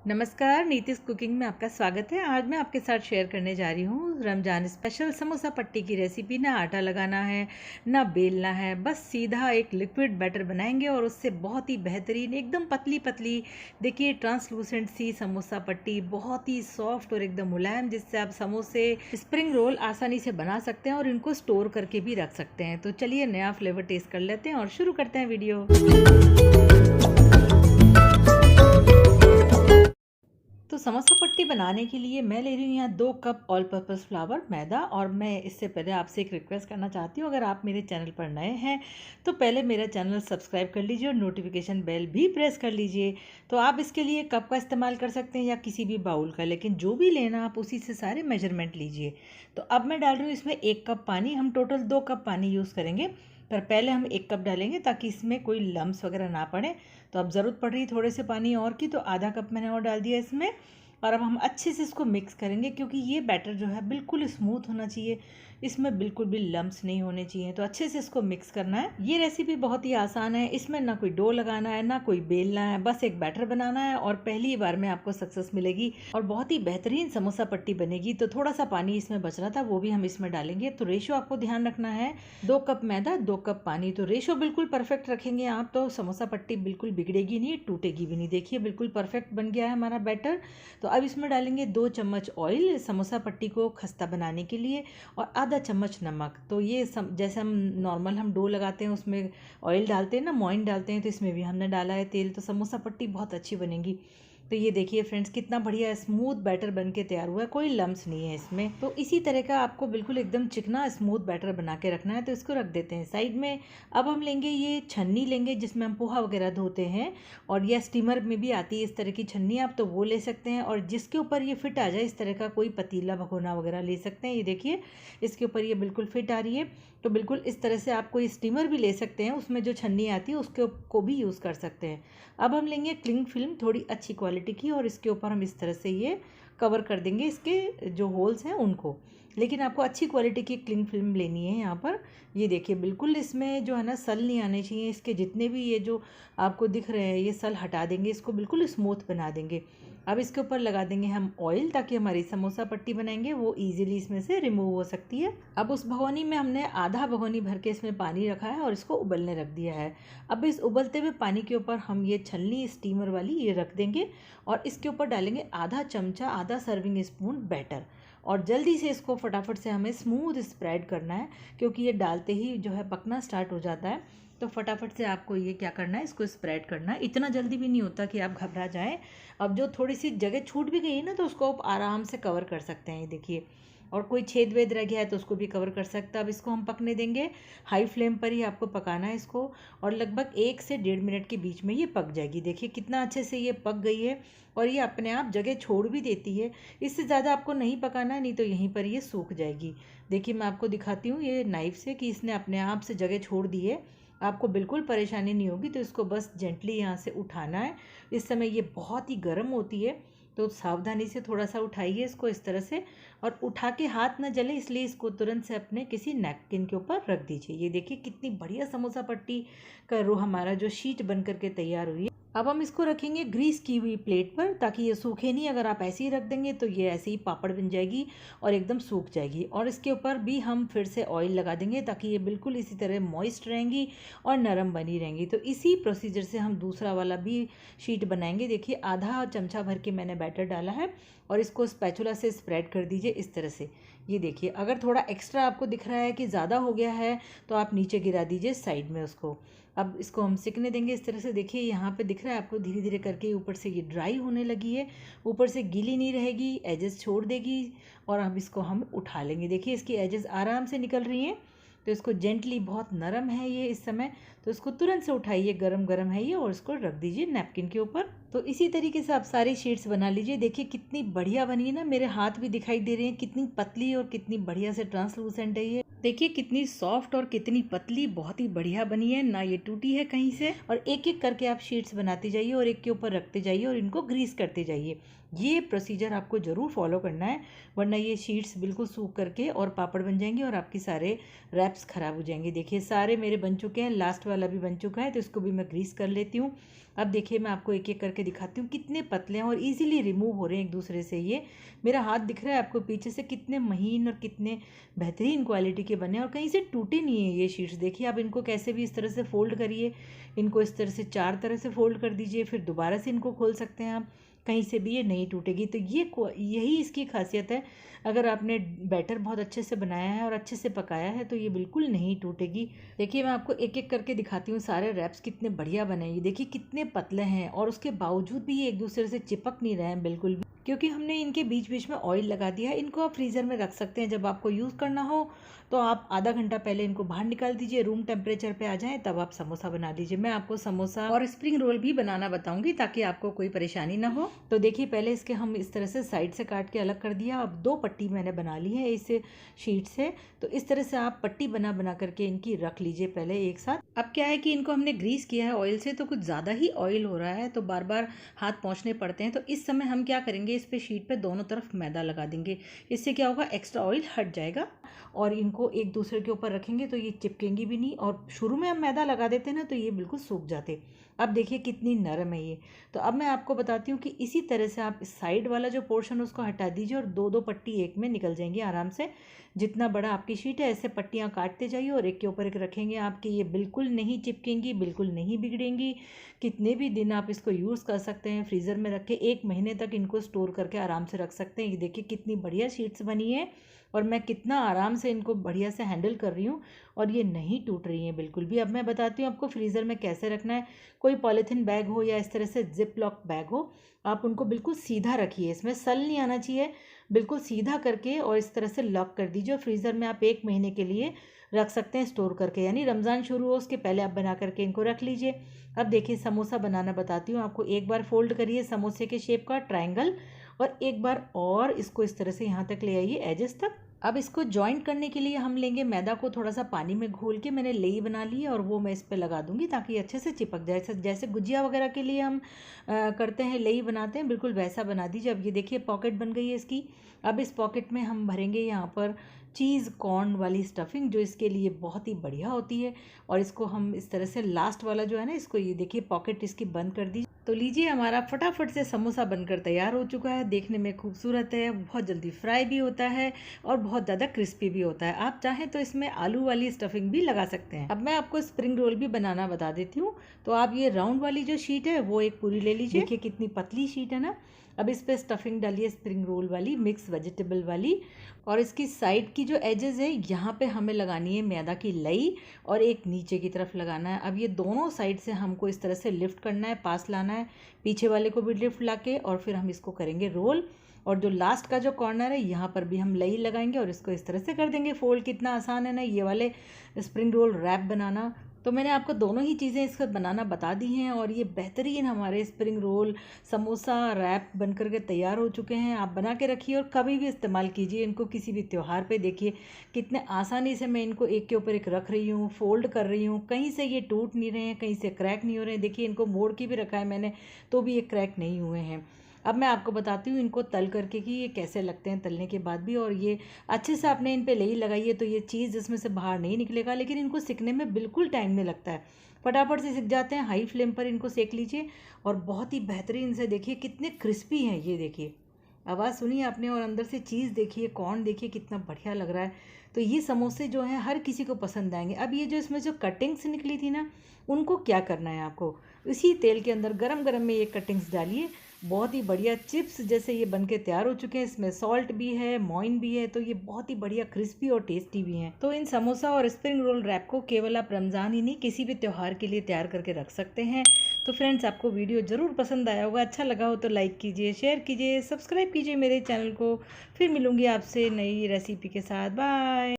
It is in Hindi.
नमस्कार, नीतिश कुकिंग में आपका स्वागत है। आज मैं आपके साथ शेयर करने जा रही हूँ रमज़ान स्पेशल समोसा पट्टी की रेसिपी। ना आटा लगाना है, ना बेलना है, बस सीधा एक लिक्विड बैटर बनाएंगे और उससे बहुत ही बेहतरीन एकदम पतली पतली देखिए ट्रांसलूसेंट सी समोसा पट्टी, बहुत ही सॉफ्ट और एकदम मुलायम, जिससे आप समोसे स्प्रिंग रोल आसानी से बना सकते हैं और इनको स्टोर करके भी रख सकते हैं। तो चलिए नया फ्लेवर टेस्ट कर लेते हैं और शुरू करते हैं वीडियो। तो समोसा पट्टी बनाने के लिए मैं ले रही हूँ यहाँ 2 कप ऑल पर्पस फ्लावर मैदा। और मैं इससे पहले आपसे एक रिक्वेस्ट करना चाहती हूँ, अगर आप मेरे चैनल पर नए हैं तो पहले मेरा चैनल सब्सक्राइब कर लीजिए और नोटिफिकेशन बेल भी प्रेस कर लीजिए। तो आप इसके लिए कप का इस्तेमाल कर सकते हैं या किसी भी बाउल का, लेकिन जो भी लेना आप उसी से सारे मेजरमेंट लीजिए। तो अब मैं डाल रही हूँ इसमें 1 कप पानी। हम टोटल 2 कप पानी यूज़ करेंगे, पर पहले हम 1 कप डालेंगे ताकि इसमें कोई लम्स वगैरह ना पड़े। तो अब ज़रूरत पड़ रही है थोड़े से पानी और की, तो आधा कप मैंने और डाल दिया इसमें। और अब हम अच्छे से इसको मिक्स करेंगे, क्योंकि ये बैटर जो है बिल्कुल स्मूथ होना चाहिए, इसमें बिल्कुल भी लम्स नहीं होने चाहिए। तो अच्छे से इसको मिक्स करना है। ये रेसिपी बहुत ही आसान है, इसमें ना कोई डो लगाना है ना कोई बेलना है, बस एक बैटर बनाना है और पहली बार में आपको सक्सेस मिलेगी और बहुत ही बेहतरीन समोसा पट्टी बनेगी। तो थोड़ा सा पानी इसमें बच रहा था, वो भी हम इसमें डालेंगे। तो रेशो आपको ध्यान रखना है, 2 कप मैदा 2 कप पानी। तो रेशो बिल्कुल परफेक्ट रखेंगे आप तो समोसा पट्टी बिल्कुल बिगड़ेगी नहीं, टूटेगी भी नहीं। देखिए बिल्कुल परफेक्ट बन गया है हमारा बैटर। तो अब इसमें डालेंगे 2 चम्मच ऑयल समोसा पट्टी को खस्ता बनाने के लिए और आधा चम्मच नमक। तो ये जैसे हम नॉर्मल हम डो लगाते हैं उसमें ऑयल डालते हैं ना, मोइन डालते हैं, तो इसमें भी हमने डाला है तेल। तो समोसा पट्टी बहुत अच्छी बनेगी। तो ये देखिए फ्रेंड्स, कितना बढ़िया स्मूथ बैटर बन के तैयार हुआ है, कोई लम्स नहीं है इसमें। तो इसी तरह का आपको बिल्कुल एकदम चिकना स्मूथ बैटर बना के रखना है। तो इसको रख देते हैं साइड में। अब हम लेंगे ये छन्नी लेंगे जिसमें हम पोहा वगैरह धोते हैं, और यह स्टीमर में भी आती है इस तरह की छन्नी, आप तो वो ले सकते हैं। और जिसके ऊपर ये फिट आ जाए इस तरह का कोई पतीला भगोना वगैरह ले सकते हैं। ये देखिए इसके ऊपर ये बिल्कुल फिट आ रही है। तो बिल्कुल इस तरह से आप कोई स्टीमर भी ले सकते हैं, उसमें जो छन्नी आती है उसके को भी यूज़ कर सकते हैं। अब हम लेंगे क्लिंग फिल्म थोड़ी अच्छी क्वालिटी की, और इसके ऊपर हम इस तरह से ये कवर कर देंगे इसके जो होल्स हैं उनको। लेकिन आपको अच्छी क्वालिटी की क्लिंग फिल्म लेनी है यहाँ पर। ये देखिए बिल्कुल इसमें जो है ना सल नहीं आने चाहिए, इसके जितने भी ये जो आपको दिख रहे हैं ये सल हटा देंगे, इसको बिल्कुल स्मूथ बना देंगे। अब इसके ऊपर लगा देंगे हम ऑयल, ताकि हमारी समोसा पट्टी बनाएंगे वो इजीली इसमें से रिमूव हो सकती है। अब उस भगोनी में हमने आधा भगोनी भर के इसमें पानी रखा है और इसको उबलने रख दिया है। अब इस उबलते हुए पानी के ऊपर हम ये छलनी स्टीमर वाली ये रख देंगे और इसके ऊपर डालेंगे आधा चमचा आधा सर्विंग स्पून बैटर। और जल्दी से इसको फटाफट से हमें स्मूथ स्प्रेड करना है, क्योंकि ये डालते ही जो है पकना स्टार्ट हो जाता है। तो फटाफट से आपको ये क्या करना है, इसको स्प्रेड करना है। इतना जल्दी भी नहीं होता कि आप घबरा जाएं। अब जो थोड़ी सी जगह छूट भी गई है ना, तो उसको आप आराम से कवर कर सकते हैं। ये देखिए, और कोई छेद वेद रह गया है तो उसको भी कवर कर सकता है। अब इसको हम पकने देंगे, हाई फ्लेम पर ही आपको पकाना है इसको, और लगभग 1 से 1.5 मिनट के बीच में ये पक जाएगी। देखिए कितना अच्छे से ये पक गई है और ये अपने आप जगह छोड़ भी देती है। इससे ज़्यादा आपको नहीं पकाना है, नहीं तो यहीं पर ये सूख जाएगी। देखिए मैं आपको दिखाती हूँ ये नाइफ से कि इसने अपने आप से जगह छोड़ दी है। आपको बिल्कुल परेशानी नहीं होगी। तो इसको बस जेंटली यहाँ से उठाना है। इस समय ये बहुत ही गर्म होती है, तो सावधानी से थोड़ा सा उठाइए इसको इस तरह से, और उठा के हाथ ना जले इसलिए इसको तुरंत से अपने किसी नैपकिन के ऊपर रख दीजिए। ये देखिए कितनी बढ़िया समोसा पट्टी का रो हमारा जो शीट बन करके तैयार हुई है। अब हम इसको रखेंगे ग्रीस की हुई प्लेट पर, ताकि ये सूखे नहीं। अगर आप ऐसे ही रख देंगे तो ये ऐसे ही पापड़ बन जाएगी और एकदम सूख जाएगी। और इसके ऊपर भी हम फिर से ऑयल लगा देंगे, ताकि ये बिल्कुल इसी तरह मॉइस्ट रहेंगी और नरम बनी रहेंगी। तो इसी प्रोसीजर से हम दूसरा वाला भी शीट बनाएंगे। देखिए आधा चमचा भर के मैंने बैटर डाला है और इसको स्पैचुला से स्प्रेड कर दीजिए इस तरह से। ये देखिए अगर थोड़ा एक्स्ट्रा आपको दिख रहा है कि ज़्यादा हो गया है तो आप नीचे गिरा दीजिए साइड में उसको। अब इसको हम सिकने देंगे इस तरह से। देखिए यहाँ पे दिख रहा है आपको, धीरे धीरे करके ऊपर से ये ड्राई होने लगी है, ऊपर से गीली नहीं रहेगी, एजेस छोड़ देगी। और अब इसको हम उठा लेंगे। देखिए इसकी एजेस आराम से निकल रही हैं। तो इसको जेंटली, बहुत नरम है ये इस समय, तो इसको तुरंत से उठाइए, गरम गरम है ये, और इसको रख दीजिए नैपकिन के ऊपर। तो इसी तरीके से आप सारी शीट्स बना लीजिए। देखिए कितनी बढ़िया बनी है ना, मेरे हाथ भी दिखाई दे रहे हैं, कितनी पतली और कितनी बढ़िया से ट्रांसलूसेंट है ये। देखिए कितनी सॉफ्ट और कितनी पतली, बहुत ही बढ़िया बनी है, ना ये टूटी है कहीं से। और एक एक करके आप शीट्स बनाते जाइए और एक के ऊपर रखते जाइए और इनको ग्रीस करते जाइए। ये प्रोसीजर आपको ज़रूर फॉलो करना है, वरना ये शीट्स बिल्कुल सूख करके और पापड़ बन जाएंगे और आपके सारे रैप्स ख़राब हो जाएंगे। देखिए सारे मेरे बन चुके हैं, लास्ट वाला भी बन चुका है, तो इसको भी मैं ग्रीस कर लेती हूँ। अब देखिए मैं आपको एक एक करके दिखाती हूँ कितने पतले हैं और इजीली रिमूव हो रहे हैं एक दूसरे से। ये मेरा हाथ दिख रहा है आपको पीछे से, कितने महीन और कितने बेहतरीन क्वालिटी के बने और कहीं से टूटे नहीं है ये शीट्स। देखिए आप इनको कैसे भी इस तरह से फोल्ड करिए, इनको इस तरह से 4 तरह से फोल्ड कर दीजिए, फिर दोबारा से इनको खोल सकते हैं आप, कहीं से भी ये नहीं टूटेगी। तो यही इसकी खासियत है। अगर आपने बैटर बहुत अच्छे से बनाया है और अच्छे से पकाया है तो ये बिल्कुल नहीं टूटेगी। देखिए मैं आपको एक एक करके दिखाती हूँ सारे रैप्स कितने बढ़िया बने। ये देखिए कितने पतले हैं और उसके बावजूद भी ये एक दूसरे से चिपक नहीं रहे हैं बिल्कुल भी, क्योंकि हमने इनके बीच बीच में ऑयल लगा दिया है। इनको आप फ्रीज़र में रख सकते हैं, जब आपको यूज़ करना हो तो आप आधा घंटा पहले इनको बाहर निकाल दीजिए, रूम टेम्परेचर पे आ जाएं, तब आप समोसा बना दीजिए। मैं आपको समोसा और स्प्रिंग रोल भी बनाना बताऊंगी ताकि आपको कोई परेशानी ना हो। तो देखिए पहले इसके हम इस तरह से साइड से काट के अलग कर दिया। अब 2 पट्टी मैंने बना ली है इस शीट से। तो इस तरह से आप पट्टी बना बना करके इनकी रख लीजिए पहले एक साथ। अब क्या है कि इनको हमने ग्रीस किया है ऑयल से, तो कुछ ज़्यादा ही ऑयल हो रहा है, तो बार बार हाथ पोंछने पड़ते हैं। तो इस समय हम क्या करेंगे, इस पे शीट पे दोनों तरफ मैदा लगा देंगे। इससे क्या होगा, एक्स्ट्रा ऑयल हट जाएगा और इनको एक दूसरे के ऊपर रखेंगे तो ये चिपकेंगी भी नहीं। और शुरू में हम मैदा लगा देते हैं ना तो ये बिल्कुल सूख जाते। अब देखिए कितनी नरम है ये। तो अब मैं आपको बताती हूँ कि इसी तरह से आप साइड वाला जो पोर्शन उसको हटा दीजिए और 2-2 पट्टी एक में निकल जाएंगी आराम से। जितना बड़ा आपकी शीट है ऐसे पट्टियाँ काटते जाइए और एक के ऊपर एक रखेंगे आपकी, ये बिल्कुल नहीं चिपकेंगी, बिल्कुल नहीं बिगड़ेंगी। कितने भी दिन आप इसको यूज़ कर सकते हैं, फ्रीज़र में रख के 1 महीने तक इनको स्टोर करके आराम से रख सकते हैं। ये देखिए कितनी बढ़िया शीट्स बनी है और मैं कितना आराम से इनको बढ़िया से हैंडल कर रही हूँ और ये नहीं टूट रही हैं बिल्कुल भी। अब मैं बताती हूँ आपको फ्रीज़र में कैसे रखना है। कोई पॉलीथीन बैग हो या इस तरह से जिप लॉक बैग हो, आप उनको बिल्कुल सीधा रखिए, इसमें सल नहीं आना चाहिए, बिल्कुल सीधा करके और इस तरह से लॉक कर दीजिए। और फ्रीज़र में आप 1 महीने के लिए रख सकते हैं स्टोर करके, यानी रमज़ान शुरू हो उसके पहले आप बना करके इनको रख लीजिए। अब देखिए समोसा बनाना बताती हूँ आपको। एक बार फोल्ड करिए समोसे के शेप का ट्रायंगल और एक बार और इसको इस तरह से यहाँ तक ले आइए एजेस तक। अब इसको जॉइंट करने के लिए हम लेंगे मैदा को थोड़ा सा पानी में घोल के, मैंने लेई बना ली है और वो मैं इस पर लगा दूंगी ताकि अच्छे से चिपक जाए। जैसे गुजिया वगैरह के लिए हम करते हैं, लेई बनाते हैं, बिल्कुल वैसा बना दीजिए। अब ये देखिए पॉकेट बन गई है इसकी। अब इस पॉकेट में हम भरेंगे यहाँ पर चीज़ कॉर्न वाली स्टफिंग, जो इसके लिए बहुत ही बढ़िया होती है। और इसको हम इस तरह से लास्ट वाला जो है ना, इसको ये देखिए पॉकेट इसकी बंद कर दीजिए। तो लीजिए हमारा फटाफट से समोसा बनकर तैयार हो चुका है। देखने में खूबसूरत है, बहुत जल्दी फ्राई भी होता है और बहुत ज़्यादा क्रिस्पी भी होता है। आप चाहें तो इसमें आलू वाली स्टफिंग भी लगा सकते हैं। अब मैं आपको स्प्रिंग रोल भी बनाना बता देती हूँ। तो आप ये राउंड वाली जो शीट है वो एक पूरी ले लीजिए। देखिए कितनी पतली शीट है ना। अब इस पे स्टफिंग डालिए स्प्रिंग रोल वाली, मिक्स वेजिटेबल वाली। और इसकी साइड की जो एजेस है यहाँ पे हमें लगानी है मैदा की लई और एक नीचे की तरफ लगाना है। अब ये दोनों साइड से हमको इस तरह से लिफ्ट करना है, पास लाना है, पीछे वाले को भी लिफ्ट ला के, और फिर हम इसको करेंगे रोल। और जो लास्ट का जो कॉर्नर है यहाँ पर भी हम लई लगाएंगे और इसको इस तरह से कर देंगे फोल्ड। कितना आसान है ना ये वाले स्प्रिंग रोल रैप बनाना। तो मैंने आपको दोनों ही चीज़ें इसका बनाना बता दी हैं और ये बेहतरीन हमारे स्प्रिंग रोल समोसा रैप बन कर के तैयार हो चुके हैं। आप बना के रखिए और कभी भी इस्तेमाल कीजिए इनको, किसी भी त्यौहार पे। देखिए कितने आसानी से मैं इनको एक के ऊपर एक रख रही हूँ, फोल्ड कर रही हूँ, कहीं से ये टूट नहीं रहे हैं, कहीं से क्रैक नहीं हो रहे हैं। देखिए इनको मोड़ के भी रखा है मैंने तो भी ये क्रैक नहीं हुए हैं। अब मैं आपको बताती हूँ इनको तल करके कि ये कैसे लगते हैं तलने के बाद भी। और ये अच्छे से आपने इन पे लई लगाई है तो ये चीज़ इसमें से बाहर नहीं निकलेगा, लेकिन इनको सिकने में बिल्कुल टाइम नहीं लगता है, फटाफट से सिक जाते हैं। हाई फ्लेम पर इनको सेक लीजिए और बहुत ही बेहतरीन से देखिए कितने क्रिस्पी हैं ये। देखिए आवाज़ सुनिए आपने और अंदर से चीज़ देखिए, कॉर्न देखिए कितना बढ़िया लग रहा है। तो ये समोसे जो हैं हर किसी को पसंद आएंगे। अब ये जो इसमें जो कटिंग्स निकली थी ना, उनको क्या करना है आपको, इसी तेल के अंदर गरम गरम में ये कटिंग्स डालिए। बहुत ही बढ़िया चिप्स जैसे ये बन के तैयार हो चुके हैं। इसमें सॉल्ट भी है, मोइन भी है, तो ये बहुत ही बढ़िया क्रिस्पी और टेस्टी भी हैं। तो इन समोसा और स्प्रिंग रोल रैप को केवल आप रमज़ान ही नहीं किसी भी त्यौहार के लिए तैयार करके रख सकते हैं। तो फ्रेंड्स आपको वीडियो ज़रूर पसंद आया होगा, अच्छा लगा हो तो लाइक कीजिए, शेयर कीजिए, सब्सक्राइब कीजिए मेरे चैनल को। फिर मिलूंगी आपसे नई रेसिपी के साथ। बाय।